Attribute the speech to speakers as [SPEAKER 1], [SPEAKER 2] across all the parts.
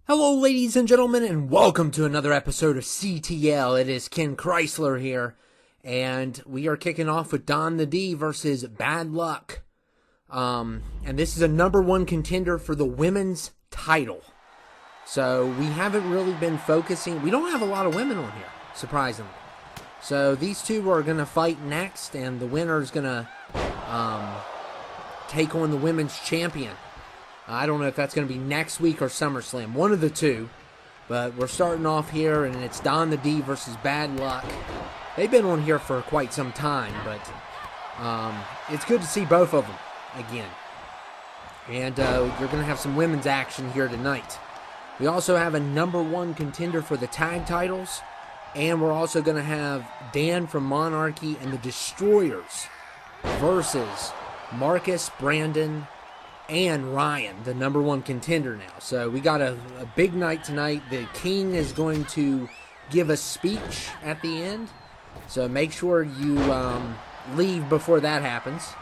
[SPEAKER 1] Hello, ladies and gentlemen, and welcome to another episode of CTL. It is Ken Chrysler here, and we are kicking off with Don the D versus Bad Luck. And this is a number one contender for the women's title. So we haven't really been focusing. We don't have a lot of women on here, surprisingly. So these two are going to fight next, and the winner is going to take on the women's champion. I don't know if that's going to be next week or SummerSlam, one of the two. But we're starting off here, and it's Don the D versus Bad Luck. They've been on here for quite some time, but it's good to see both of them again. And you're going to have some women's action here tonight. We also have a number one contender for the tag titles, and we're also going to have Dan from Monarchy and the Destroyers versus Marcus, Brandon, and Ryan, the number one contender now. So we got a big night tonight. The King is going to give a speech at the end. So make sure you leave before that happens.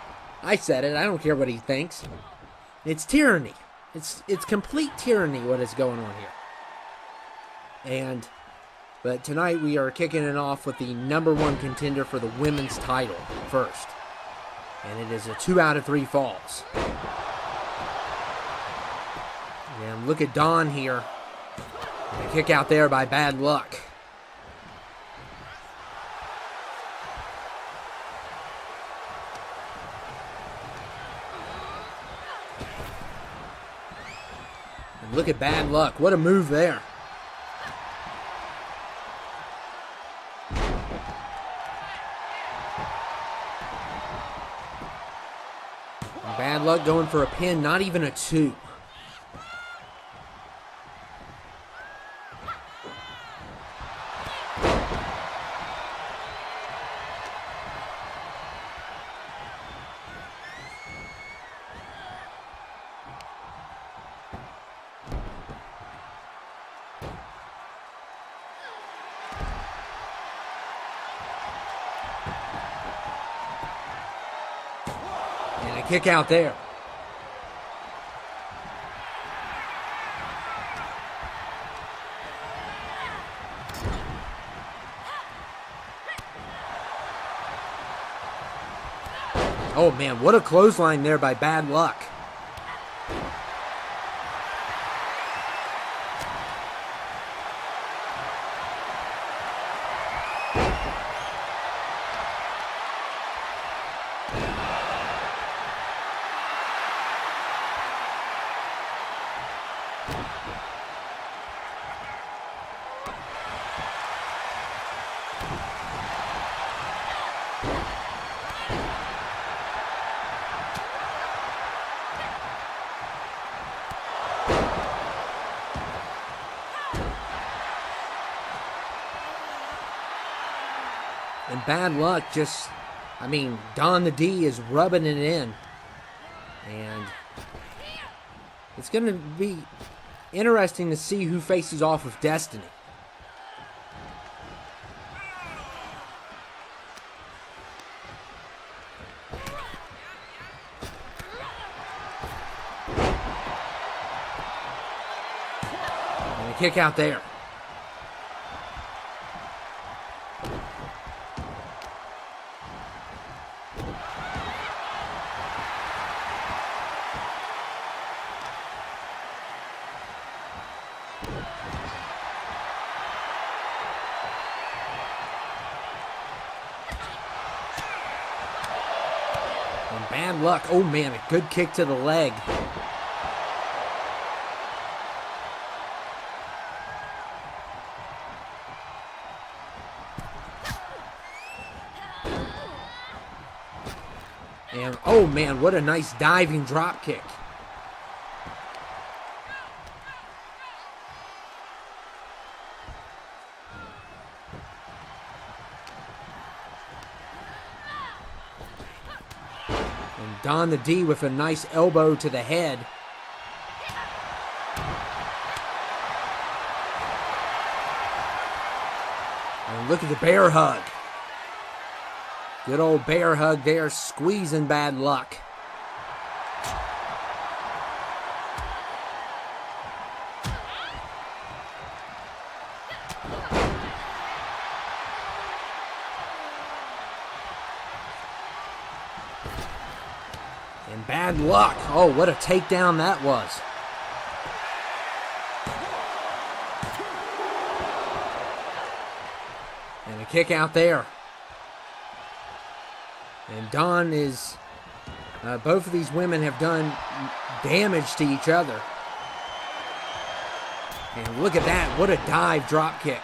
[SPEAKER 1] I said it. I don't care what he thinks. It's tyranny. It's complete tyranny what is going on here. But tonight we are kicking it off with the number one contender for the women's title first. And it is a 2 out of 3 falls. And look at Don here. And a kick out there by Bad Luck. And look at Bad Luck. What a move there. And Bad Luck going for a pin, not even a 2. And a kick out there. Oh man, what a clothesline there by Bad Luck. And Bad Luck Don the D is rubbing it in. And it's going to be interesting to see who faces off with Destiny. And a kick out there. And Bad Luck, oh man, a good kick to the leg. And oh man, what a nice diving drop kick. And Don the D with a nice elbow to the head. And look at the bear hug. Good old bear hug there, squeezing Bad Luck. And Bad Luck. Oh, what a takedown that was. And a kick out there. And Dawn is... both of these women have done damage to each other. And look at that. What a dive drop kick.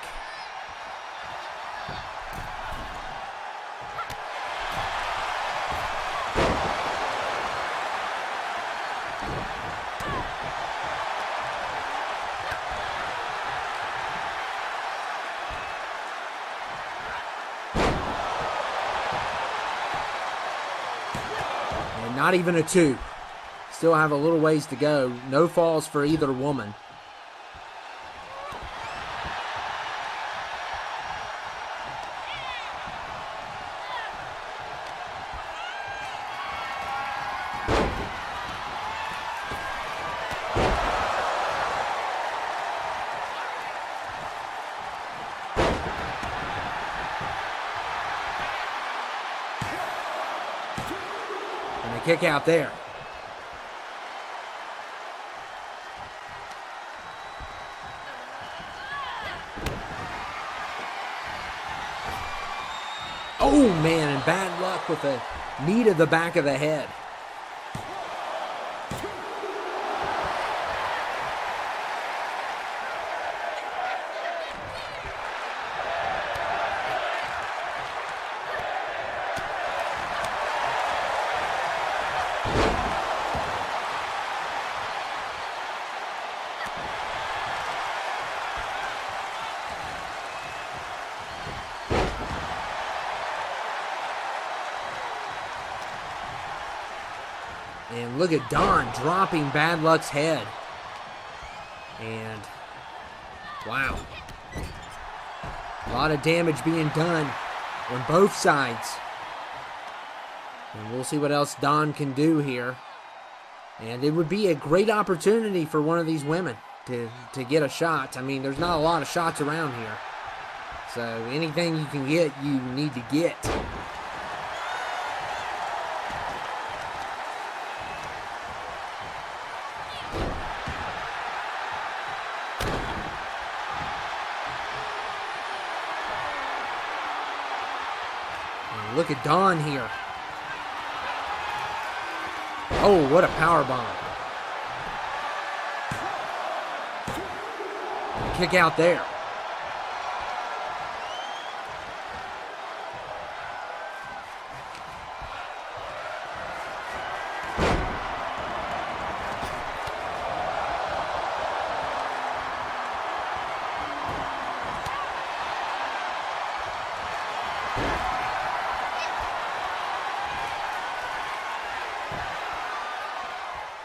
[SPEAKER 1] And not even a 2. Still have a little ways to go. No falls for either woman. And a kick out there. Oh, man, and Bad Luck with a knee to the back of the head. And look at Dawn dropping Bad Luck's head. And wow. A lot of damage being done on both sides. And we'll see what else Dawn can do here. And it would be a great opportunity for one of these women to get a shot. I mean, there's not a lot of shots around here. So anything you can get, you need to get. Look at Dawn here. Oh, what a power bomb. Kick out there.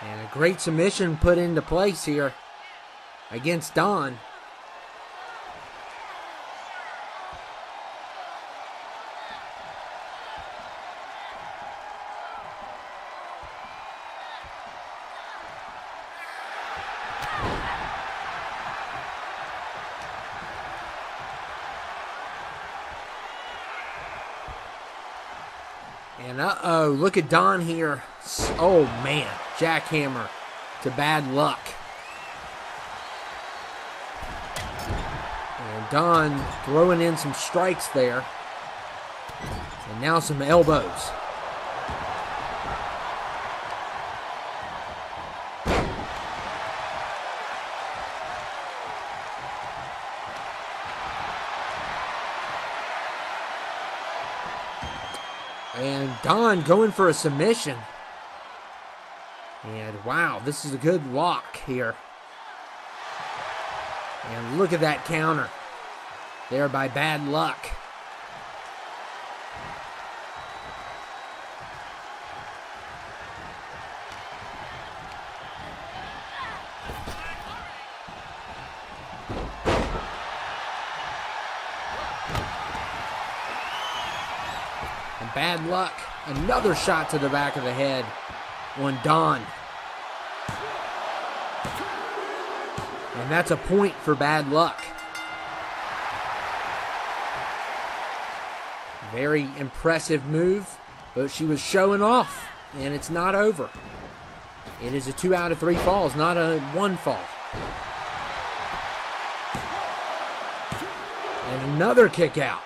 [SPEAKER 1] And a great submission put into place here against Dawn. And uh-oh, look at Dawn here. Oh, man. Jackhammer to Bad Luck. And Dawn throwing in some strikes there. And now some elbows. And Dawn going for a submission. And wow, this is a good lock here. And look at that counter there by Bad Luck. And Bad Luck, another shot to the back of the head on Dawn. And that's a point for Bad Luck. Very impressive move, but she was showing off, and it's not over. It is a 2 out of 3 falls, not a 1 fall. And another kick out.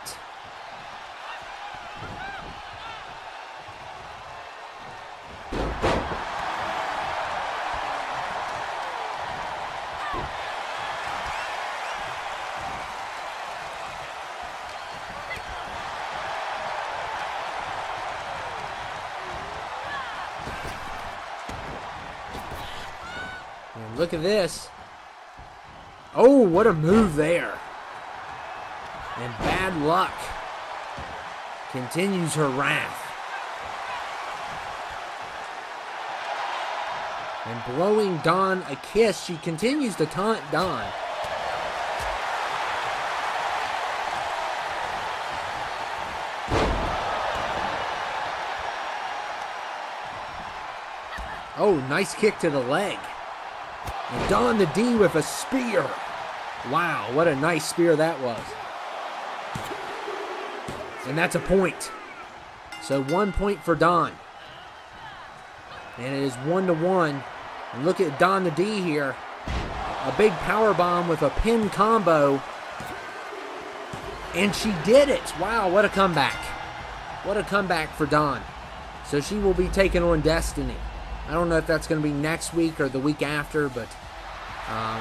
[SPEAKER 1] And look at this. Oh, what a move there. And Bad Luck continues her wrath. And blowing Dawn a kiss, she continues to taunt Dawn. Oh, nice kick to the leg. And Dawn the D with a spear. Wow, what a nice spear that was. And that's a point. So 1 point for Dawn. And it is 1-1. And look at Dawn the D here. A big power bomb with a pin combo. And she did it. Wow, what a comeback. What a comeback for Dawn. So she will be taking on Destiny. I don't know if that's going to be next week or the week after, but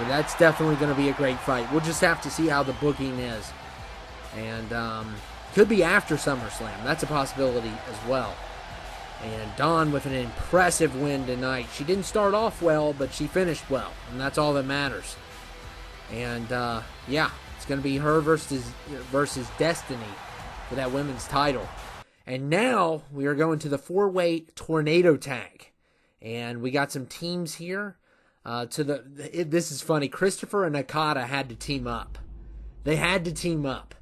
[SPEAKER 1] that's definitely going to be a great fight. We'll just have to see how the booking is. And could be after SummerSlam. That's a possibility as well. And Dawn with an impressive win tonight. She didn't start off well, but she finished well. And that's all that matters. And, yeah, it's going to be her versus Destiny for that women's title. And now we are going to the 4-way tornado tag. And we got some teams here. This is funny. Christopher and Okada had to team up. They had to team up.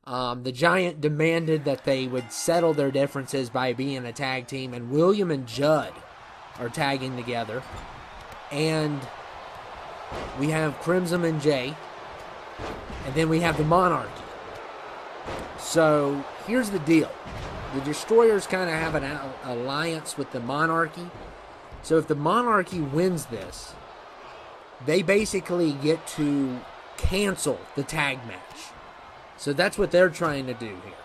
[SPEAKER 1] The Giant demanded that they would settle their differences by being a tag team, and William and Judd are tagging together. And we have Crimson and Jay, and then we have the Monarchy. So here's the deal. The Destroyers kind of have an alliance with the Monarchy. So if the Monarchy wins this, they basically get to cancel the tag match. So that's what they're trying to do here.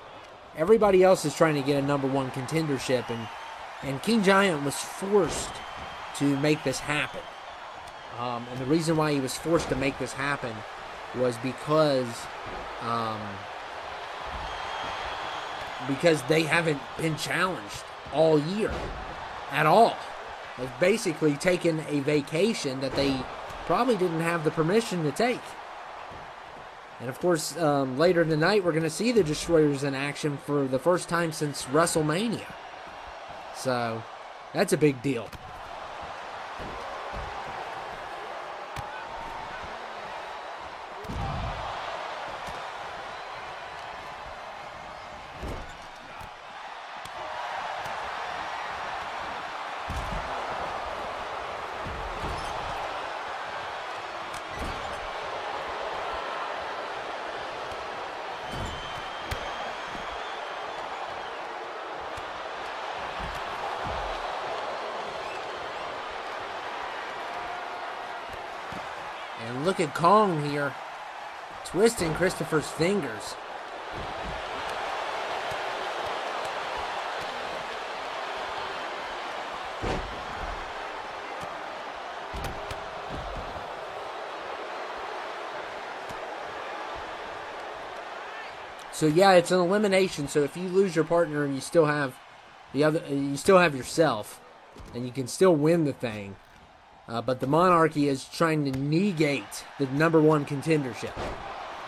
[SPEAKER 1] Everybody else is trying to get a #1 contendership, and King Giant was forced to make this happen. And the reason why he was forced to make this happen was because they haven't been challenged all year at all. They've basically taken a vacation that they probably didn't have the permission to take. And of course, later tonight, we're going to see the Destroyers in action for the first time since WrestleMania. So, that's a big deal. And look at Kong here, twisting Christopher's fingers. So yeah, it's an elimination. So if you lose your partner and you still have yourself, and you can still win the thing. But the Monarchy is trying to negate the #1 contendership.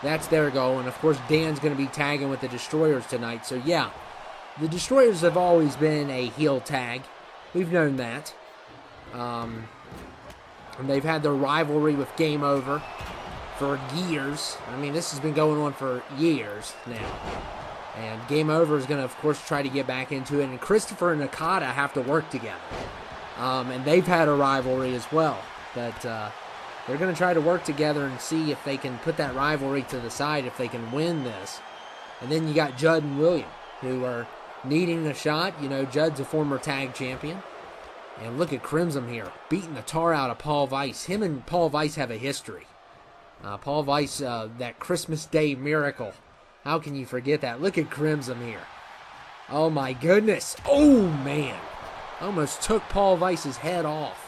[SPEAKER 1] That's their goal. And, of course, Dan's going to be tagging with the Destroyers tonight. So, yeah, the Destroyers have always been a heel tag. We've known that. And they've had their rivalry with Game Over for years. I mean, this has been going on for years now. And Game Over is going to, of course, try to get back into it. And Christopher and Okada have to work together. And they've had a rivalry as well. But they're going to try to work together and see if they can put that rivalry to the side, if they can win this. And then you got Judd and William, who are needing a shot. You know, Judd's a former tag champion. And look at Crimson here, beating the tar out of Paul Weiss. Him and Paul Weiss have a history. Paul Weiss, that Christmas Day miracle. How can you forget that? Look at Crimson here. Oh my goodness. Oh man. Almost took Paul Weiss's head off.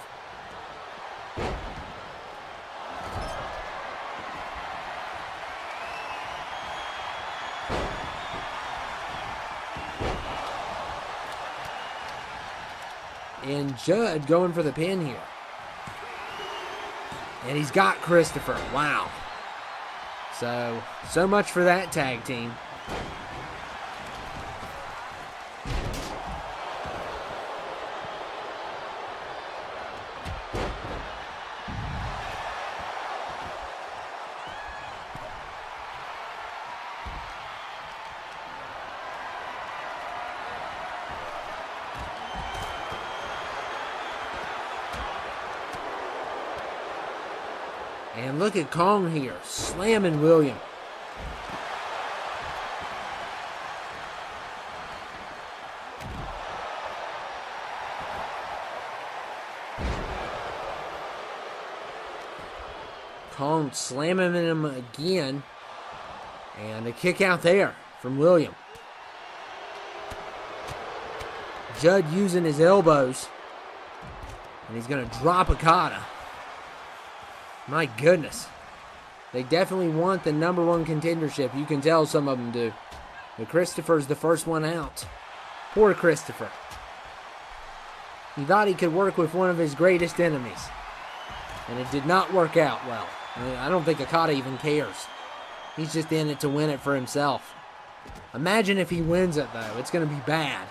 [SPEAKER 1] And Judd going for the pin here. And he's got Christopher. Wow. So much for that tag team. And look at Kong here, slamming William. Kong slamming him again. And a kick out there from William. Judd using his elbows. And he's going to drop Okada. My goodness. They definitely want the #1 contendership. You can tell some of them do. But Christopher's the first one out. Poor Christopher. He thought he could work with one of his greatest enemies. And it did not work out well. I don't think Okada even cares. He's just in it to win it for himself. Imagine if he wins it, though. It's going to be bad.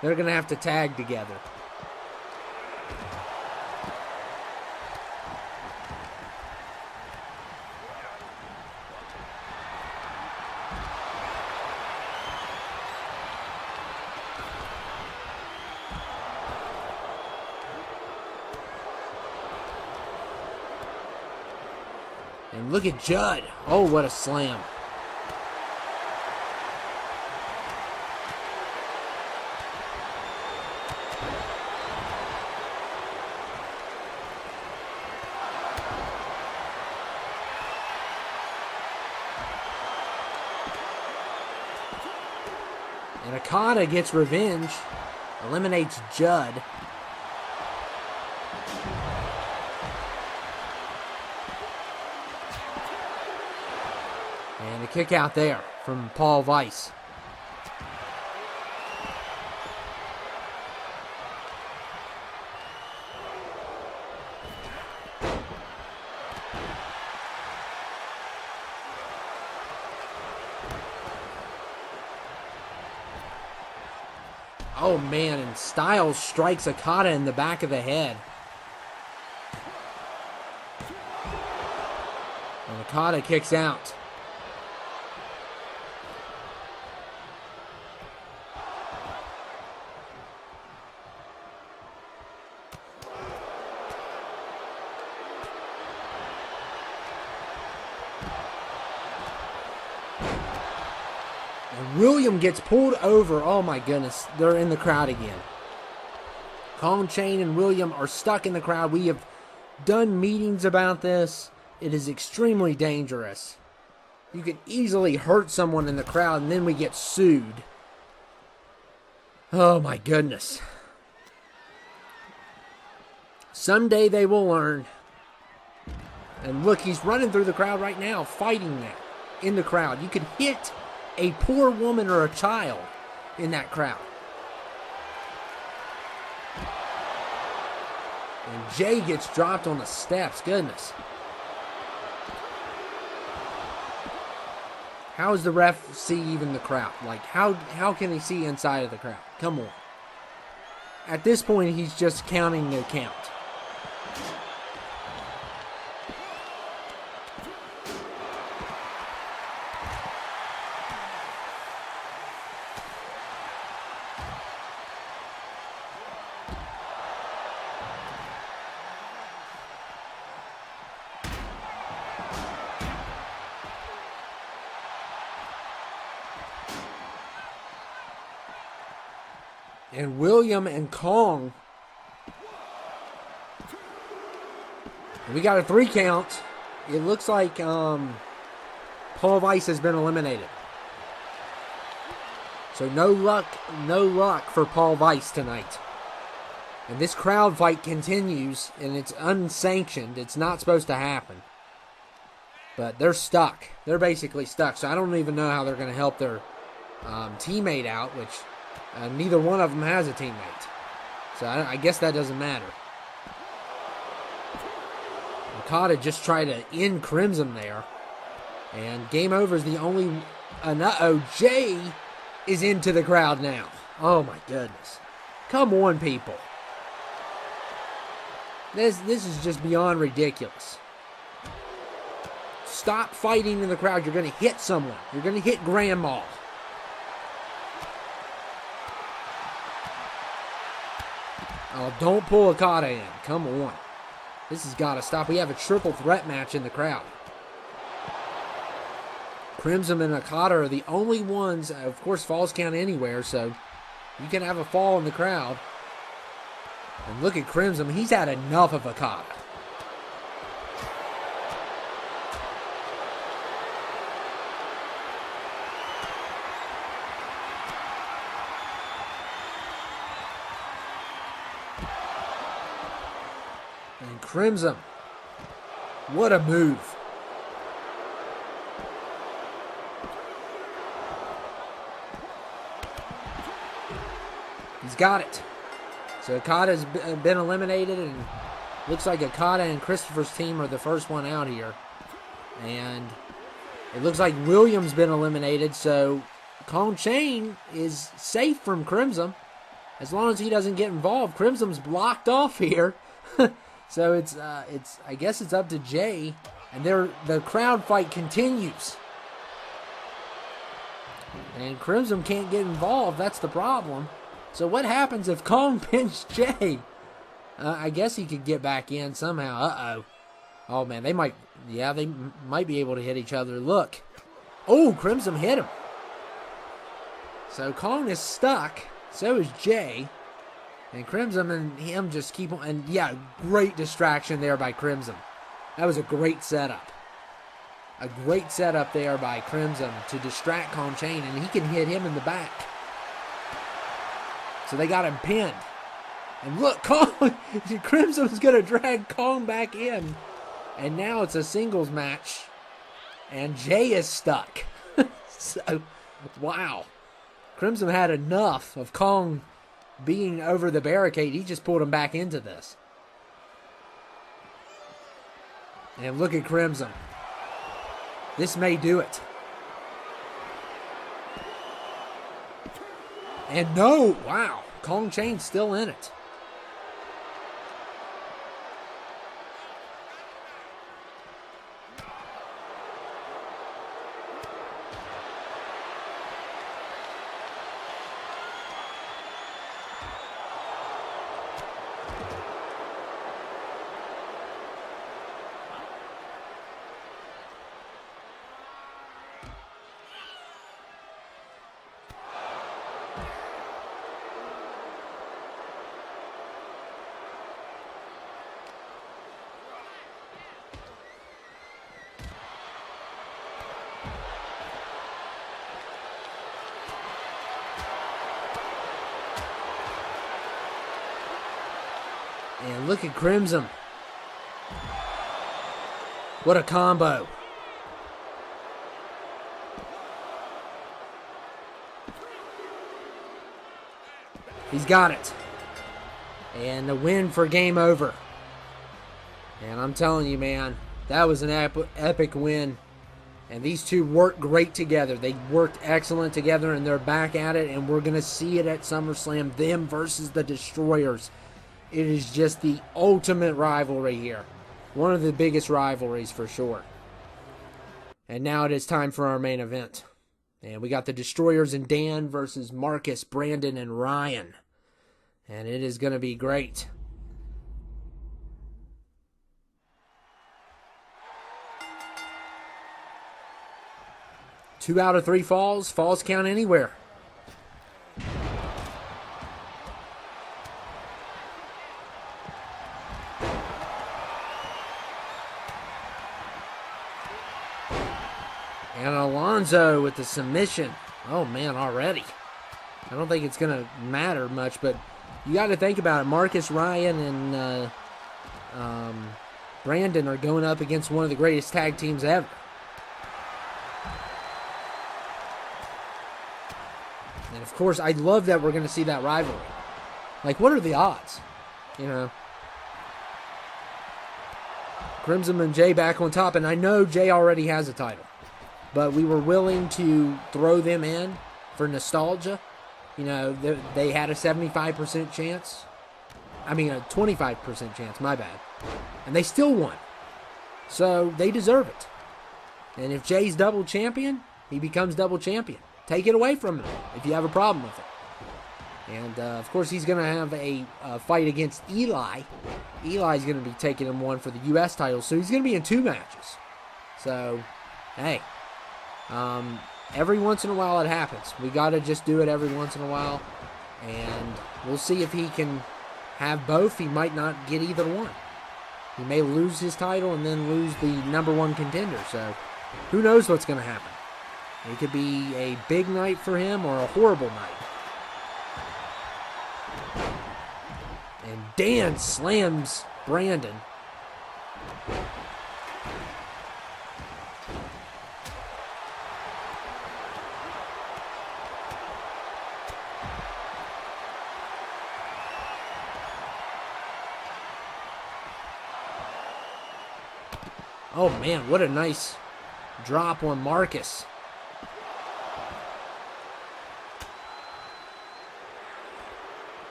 [SPEAKER 1] They're going to have to tag together. And look at Judd. Oh, what a slam. And Okada gets revenge. Eliminates Judd. And a kick out there from Paul Weiss. Oh man, and Styles strikes Okada in the back of the head. And Okada kicks out. And William gets pulled over. Oh my goodness, they're in the crowd again. Kong, Chain, and William are stuck in the crowd. We have done meetings about this. It is extremely dangerous. You could easily hurt someone in the crowd and then we get sued. Oh my goodness. Someday they will learn. And look, he's running through the crowd right now, fighting that in the crowd. You could hit a poor woman or a child in that crowd. And Jay gets dropped on the steps. Goodness. How does the ref see even the crowd? Like, how can he see inside of the crowd? Come on. At this point, he's just counting the count. And William and Kong We got a 3 count. It looks like Paul Weiss has been eliminated. So no luck for Paul Weiss tonight. And this crowd fight continues, and it's unsanctioned. It's not supposed to happen. But they're stuck. They're basically stuck. So I don't even know how they're going to help their teammate out, which neither one of them has a teammate. So I guess that doesn't matter. Okada just tried to end Crimson there. And Game Over is the only... Jay is into the crowd now. Oh my goodness. Come on, people. This is just beyond ridiculous. Stop fighting in the crowd. You're going to hit someone. You're going to hit Grandma. Oh, don't pull Okada in. Come on. This has got to stop. We have a triple threat match in the crowd. Crimson and Okada are the only ones. Of course, falls count anywhere, so you can have a fall in the crowd. And look at Crimson. He's had enough of Okada. And Crimson. What a move. He's got it. So Okada's been eliminated, and looks like Okada and Christopher's team are the first one out here. And it looks like Williams been eliminated, so Kong Chain is safe from Crimson. As long as he doesn't get involved. Crimson's blocked off here. So it's I guess it's up to Jay. And the crowd fight continues. And Crimson can't get involved. That's the problem. So what happens if Kong pins Jay? I guess he could get back in somehow. Uh-oh. Oh, man, they might be able to hit each other. Look. Oh, Crimson hit him. So Kong is stuck. So is Jay. And Crimson and him just keep on. And, yeah, great distraction there by Crimson. That was a great setup. A great setup there by Crimson to distract Kong Chain. And he can hit him in the back. So they got him pinned. And look, Kong, Crimson's going to drag Kong back in. And now it's a singles match. And Jay is stuck. So, wow. Crimson had enough of Kong being over the barricade. He just pulled him back into this. And look at Crimson. This may do it. And no, wow, Kong Chain's still in it. And look at Crimson. What a combo. He's got it. And the win for Game Over. And I'm telling you, man, that was an epic win. And these two worked great together. They worked excellent together, and they're back at it. And we're going to see it at SummerSlam, them versus the Destroyers. It is just the ultimate rivalry here. One of the biggest rivalries for sure. And now it is time for our main event. And we got the Destroyers and Dan versus Marcus, Brandon, and Ryan. And it is going to be great. Two out of three falls. Falls count anywhere. And Alonzo with the submission. Oh, man, already. I don't think it's going to matter much, but you got to think about it. Marcus, Ryan, and Brandon are going up against one of the greatest tag teams ever. And, of course, I love that we're going to see that rivalry. Like, what are the odds? You know? Crimson and Jay back on top, and I know Jay already has a title. But we were willing to throw them in for nostalgia. You know, they had a 75% chance. I mean, a 25% chance, my bad. And they still won. So, they deserve it. And if Jay's double champion, he becomes double champion. Take it away from him if you have a problem with it. And, of course, he's going to have a fight against Eli. Eli's going to be taking him one for the U.S. title, so he's going to be in 2 matches. So, hey, every once in a while it happens. We got to just do it every once in a while, and we'll see if he can have both. He might not get either one. He may lose his title and then lose the #1 contender, so who knows what's going to happen. It could be a big night for him or a horrible night. And Dan slams Brandon. Oh man, what a nice drop on Marcus.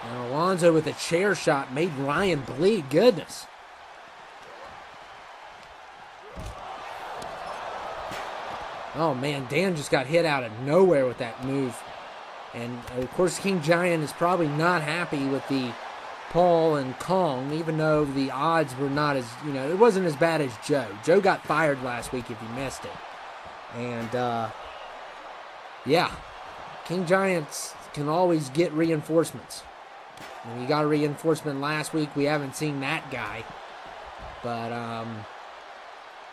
[SPEAKER 1] And Alonzo with a chair shot made Ryan bleed. Goodness. Oh, man, Dan just got hit out of nowhere with that move. And, of course, King Giant is probably not happy with the Paul and Kong, even though the odds were not as, you know, it wasn't as bad as Joe. Joe got fired last week if you missed it. And, yeah, King Giants can always get reinforcements. And we got a reinforcement last week. We haven't seen that guy. But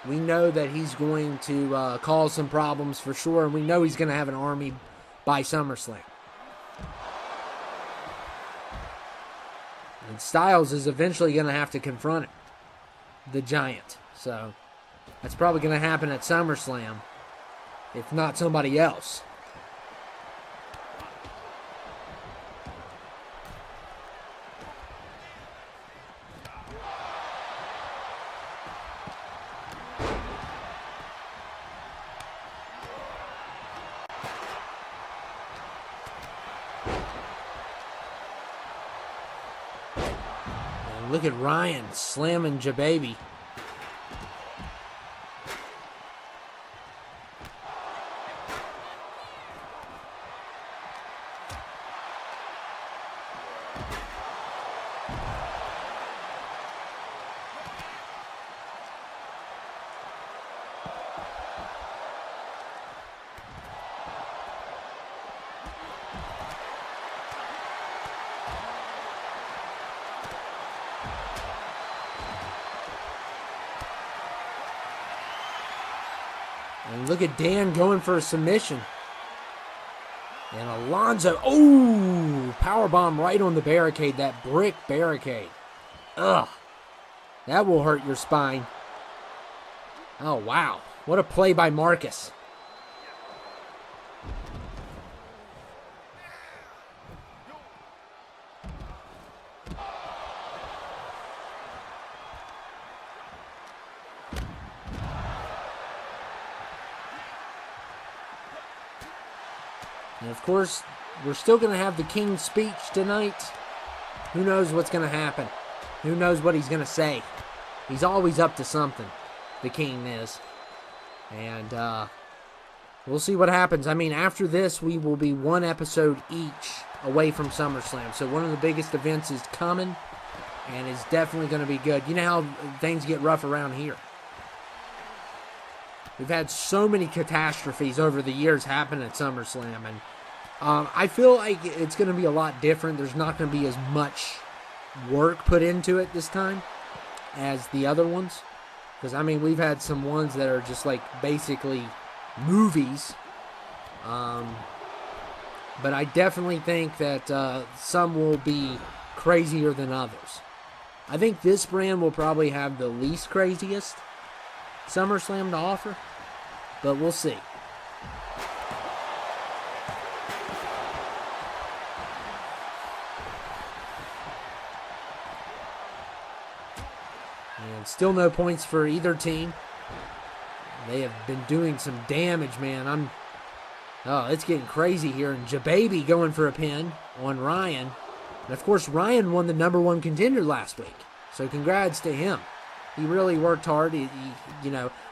[SPEAKER 1] we know that he's going to cause some problems for sure. And we know he's going to have an army by SummerSlam. And Styles is eventually going to have to confront him, the Giant. So that's probably going to happen at SummerSlam, if not somebody else. Look at Ryan slamming Jababy. And look at Dan going for a submission. And Alonzo, oh, powerbomb right on the barricade, that brick barricade. Ugh, that will hurt your spine. Oh, wow. What a play by Marcus. And of course, we're still going to have the King's speech tonight. Who knows what's going to happen? Who knows what he's going to say? He's always up to something, the King is. And we'll see what happens. I mean, after this, we will be one episode each away from SummerSlam. So one of the biggest events is coming, and it's definitely going to be good. You know how things get rough around here. We've had so many catastrophes over the years happen at SummerSlam, and I feel like it's going to be a lot different. There's not going to be as much work put into it this time as the other ones. Because, I mean, we've had some ones that are just like basically movies. But I definitely think that some will be crazier than others. I think this brand will probably have the least craziest SummerSlam to offer, but we'll see. And still no points for either team. They have been doing some damage, man. It's getting crazy here. And Jababy going for a pin on Ryan. And of course, Ryan won the #1 contender last week. So congrats to him. He really worked hard. I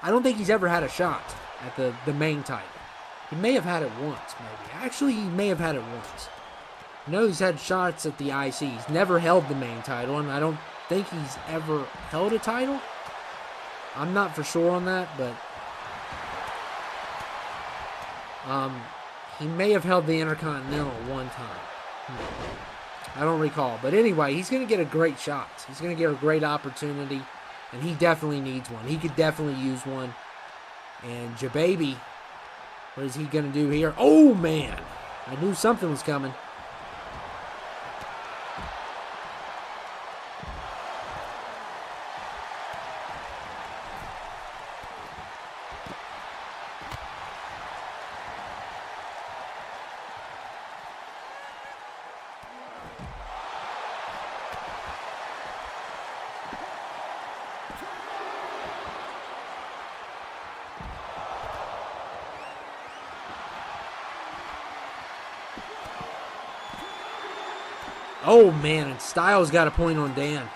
[SPEAKER 1] don't think he's ever had a shot at the main title. He may have had it once, maybe. Actually, he may have had it once. I know he's had shots at the IC. He's never held the main title, and I don't think he's ever held a title. I'm not for sure on that, but he may have held the Intercontinental one time. I don't recall. But anyway, he's going to get a great shot. He's going to get a great opportunity, and he definitely needs one. He could definitely use one. And Jababy, what is he going to do here? Oh, man. I knew something was coming. Oh, man, and Styles got a point on Dan.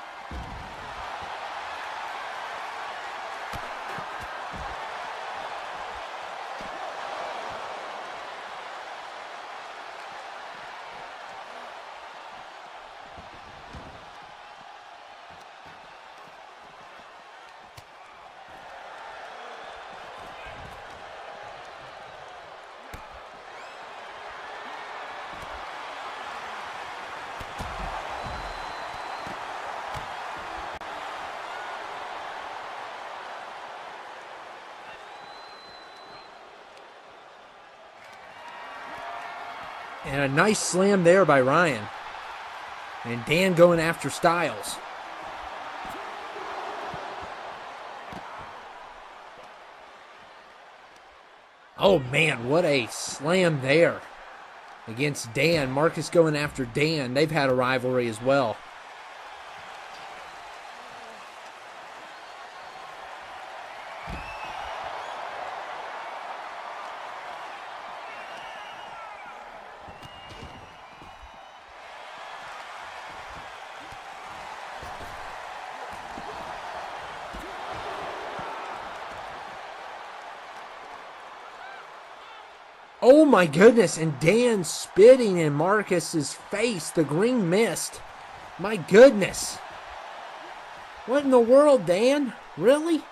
[SPEAKER 1] And a nice slam there by Ryan. And Dan going after Styles. Oh, man, what a slam there against Dan. Marcus going after Dan. They've had a rivalry as well. Oh my goodness, and Dan spitting in Marcus's face, the green mist. My goodness. What in the world, Dan? Really?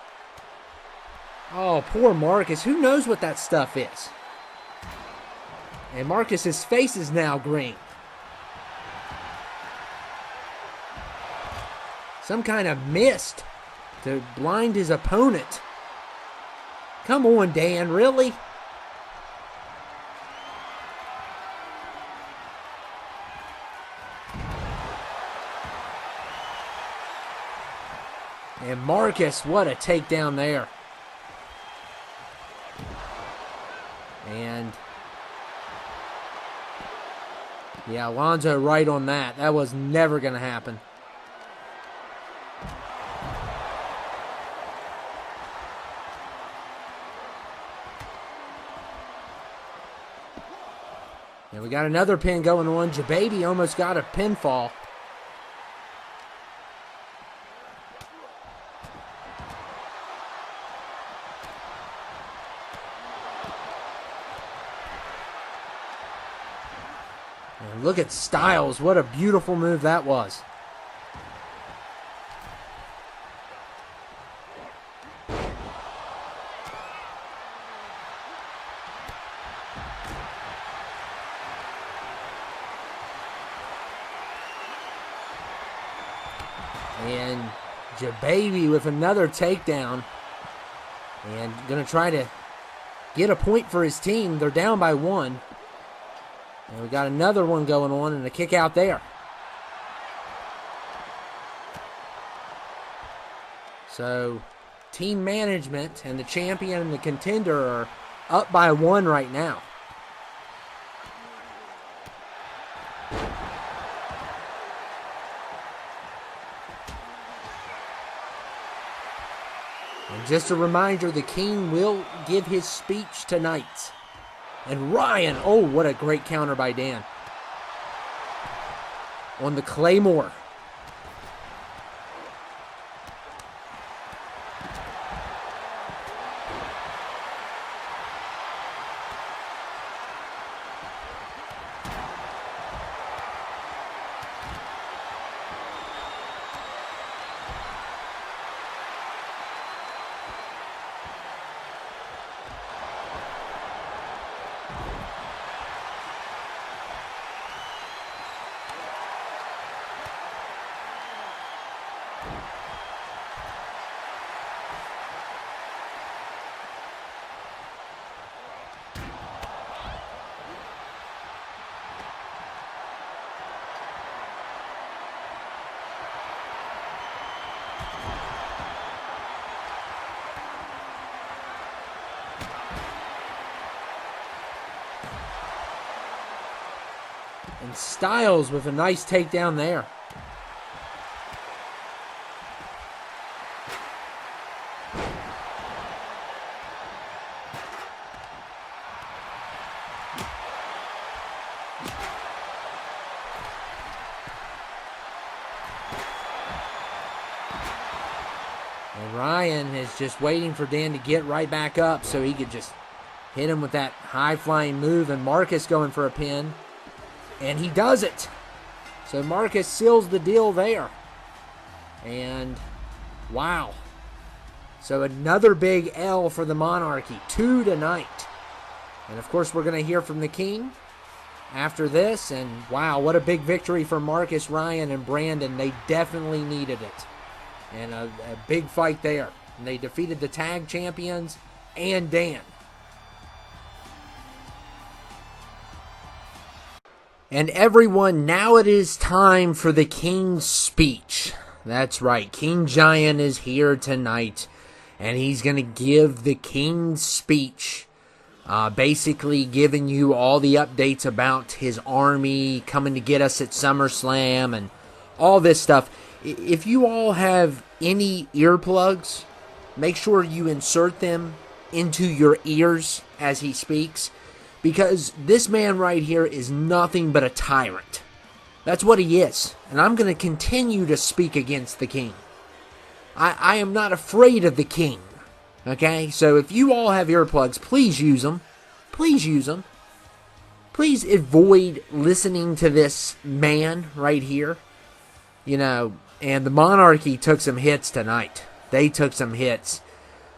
[SPEAKER 1] Oh, poor Marcus. Who knows what that stuff is? And Marcus's face is now green. Some kind of mist to blind his opponent. Come on, Dan, really? And Marcus, what a takedown there. And yeah, Alonzo right on that. That was never going to happen. And we got another pin going on. Jababy almost got a pinfall. And look at Styles. What a beautiful move that was. And Jababy with another takedown. And going to try to get a point for his team. They're down by 1. And we got another one going on and a kick out there. So, team management and the champion and the contender are up by 1 right now. And just a reminder, the King will give his speech tonight. And Ryan, oh, what a great counter by Dan. On the Claymore. And Styles with a nice takedown there. And Ryan is just waiting for Dan to get right back up so he could just hit him with that high-flying move. And Marcus going for a pin. And he does it. So Marcus seals the deal there. And wow. So another big L for the Monarchy. 2 tonight. And of course we're going to hear from the King after this. And wow, what a big victory for Marcus, Ryan, and Brandon. They definitely needed it. And a big fight there. And they defeated the tag champions and Dan. And everyone, now it is time for the King's speech. That's right, King Giant is here tonight, and he's going to give the King's speech, basically giving you all the updates about his army coming to get us at SummerSlam and all this stuff. If you all have any earplugs, make sure you insert them into your ears as he speaks. Because this man right here is nothing but a tyrant. That's what he is. And I'm going to continue to speak against the King. I am not afraid of the King. Okay? So if you all have earplugs, please use them. Please use them. Please avoid listening to this man right here. You know, and the Monarchy took some hits tonight. They took some hits.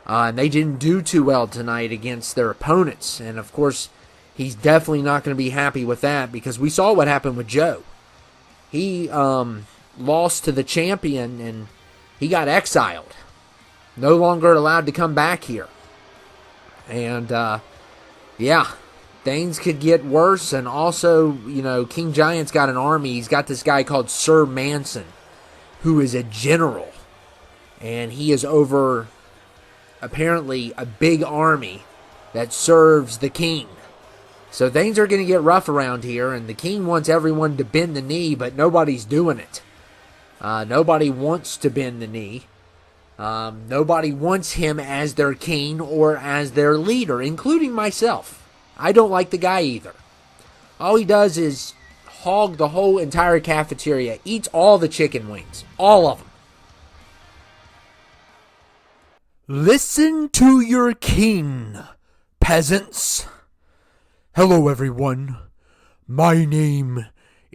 [SPEAKER 1] And they didn't do too well tonight against their opponents. And of course, he's definitely not going to be happy with that because we saw what happened with Joe. He lost to the champion and he got exiled. No longer allowed to come back here. And, yeah, things could get worse. And also, you know, King Giant's got an army. He's got this guy called Sir Manson, who is a general. And he is over, apparently, a big army that serves the King. So things are going to get rough around here, and the King wants everyone to bend the knee, but nobody's doing it. Nobody wants to bend the knee. Nobody wants him as their king or as their leader, including myself. I don't like the guy either. All he does is hog the whole entire cafeteria, eats all the chicken wings, all of them.
[SPEAKER 2] Listen to your king, peasants. Hello, everyone. My name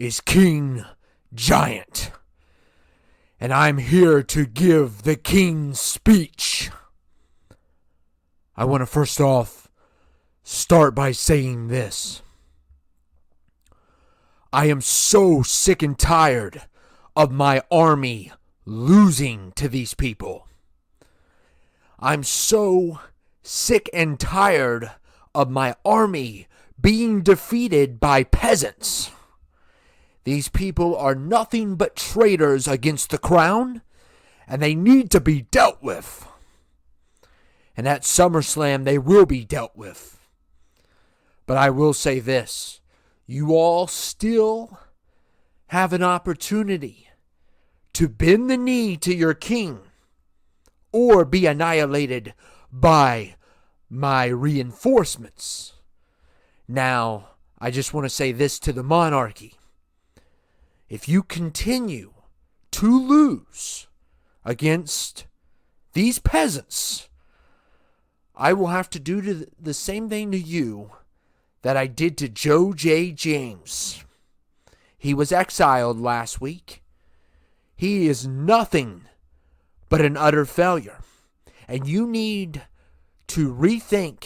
[SPEAKER 2] is King Giant. And I'm here to give the King's speech. I want to first off start by saying this. I am so sick and tired of my army losing to these people. I'm so sick and tired of my army being defeated by peasants. These people are nothing but traitors against the crown, and they need to be dealt with. And at SummerSlam, they will be dealt with. But I will say this. You all still have an opportunity to bend the knee to your king or be annihilated by my reinforcements. Now, I just want to say this to the monarchy. If you continue to lose against these peasants, I will have to do the same thing to you that I did to Joe J. James. He was exiled last week. He is nothing but an utter failure. And you need to rethink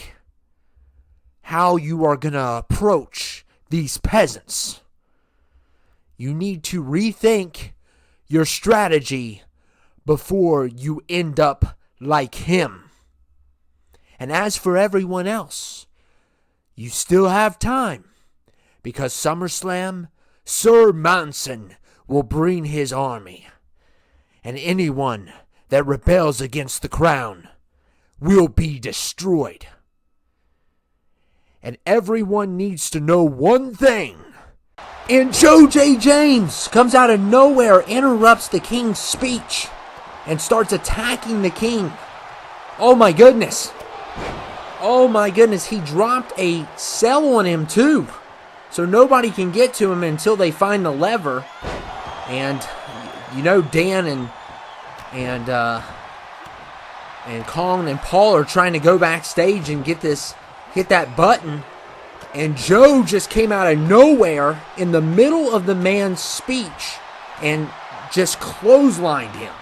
[SPEAKER 2] how you are going to approach these peasants. You need to rethink your strategy before you end up like him. And as for everyone else, you still have time, because SummerSlam, Sir Manson will bring his army, and anyone that rebels against the crown will be destroyed. And everyone needs to know one thing.
[SPEAKER 1] And Joe J. James comes out of nowhere, interrupts the king's speech, and starts attacking the king. Oh my goodness. Oh my goodness, he dropped a cell on him too. So nobody can get to him until they find the lever. And you know Dan and Kong and Paul are trying to go backstage and hit that button. And Joe just came out of nowhere in the middle of the man's speech and just clotheslined him.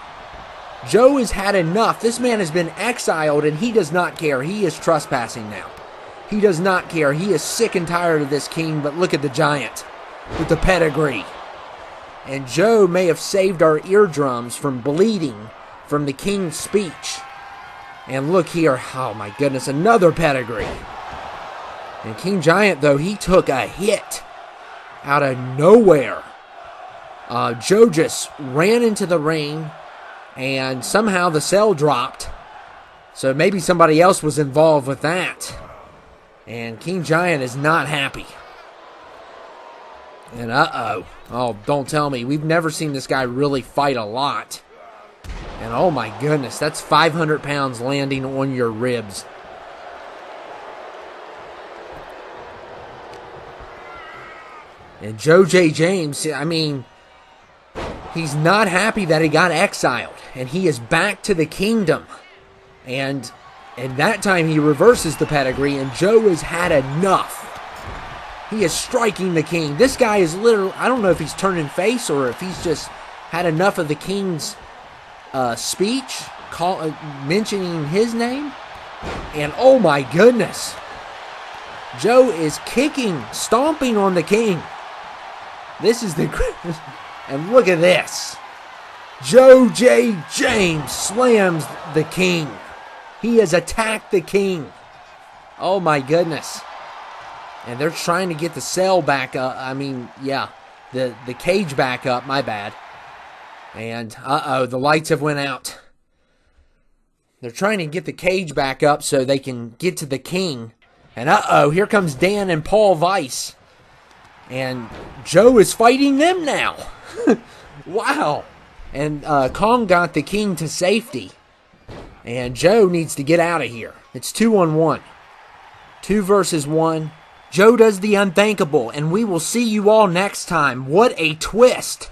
[SPEAKER 1] Joe has had enough. This man has been exiled and he does not care. He is trespassing now. He does not care. He is sick and tired of this king, but look at the giant with the pedigree. And Joe may have saved our eardrums from bleeding from the king's speech. And look here. Oh my goodness, another pedigree. And King Giant, though, he took a hit out of nowhere. Joe just ran into the ring. And somehow the cell dropped. So maybe somebody else was involved with that. And King Giant is not happy. And oh, don't tell me. We've never seen this guy really fight a lot. And oh my goodness, that's 500 pounds landing on your ribs. And Joe J. James, I mean, he's not happy that he got exiled. And he is back to the kingdom. And that time he reverses the pedigree. And Joe has had enough. He is striking the king. This guy is literally, I don't know if he's turning face or if he's just had enough of the king's speech, mentioning his name. And oh my goodness. Joe is kicking, stomping on the king. This is the... And look at this. Joe J. James slams the king. He has attacked the king. Oh my goodness. And they're trying to get the cell back up. I mean, yeah. The cage back up. My bad. And, the lights have went out. They're trying to get the cage back up so they can get to the king. And, here comes Dan and Paul Weiss. And Joe is fighting them now. Wow. And Kong got the king to safety. And Joe needs to get out of here. It's 2-on-1. 2 versus 1. Joe does the unthinkable. And we will see you all next time. What a twist.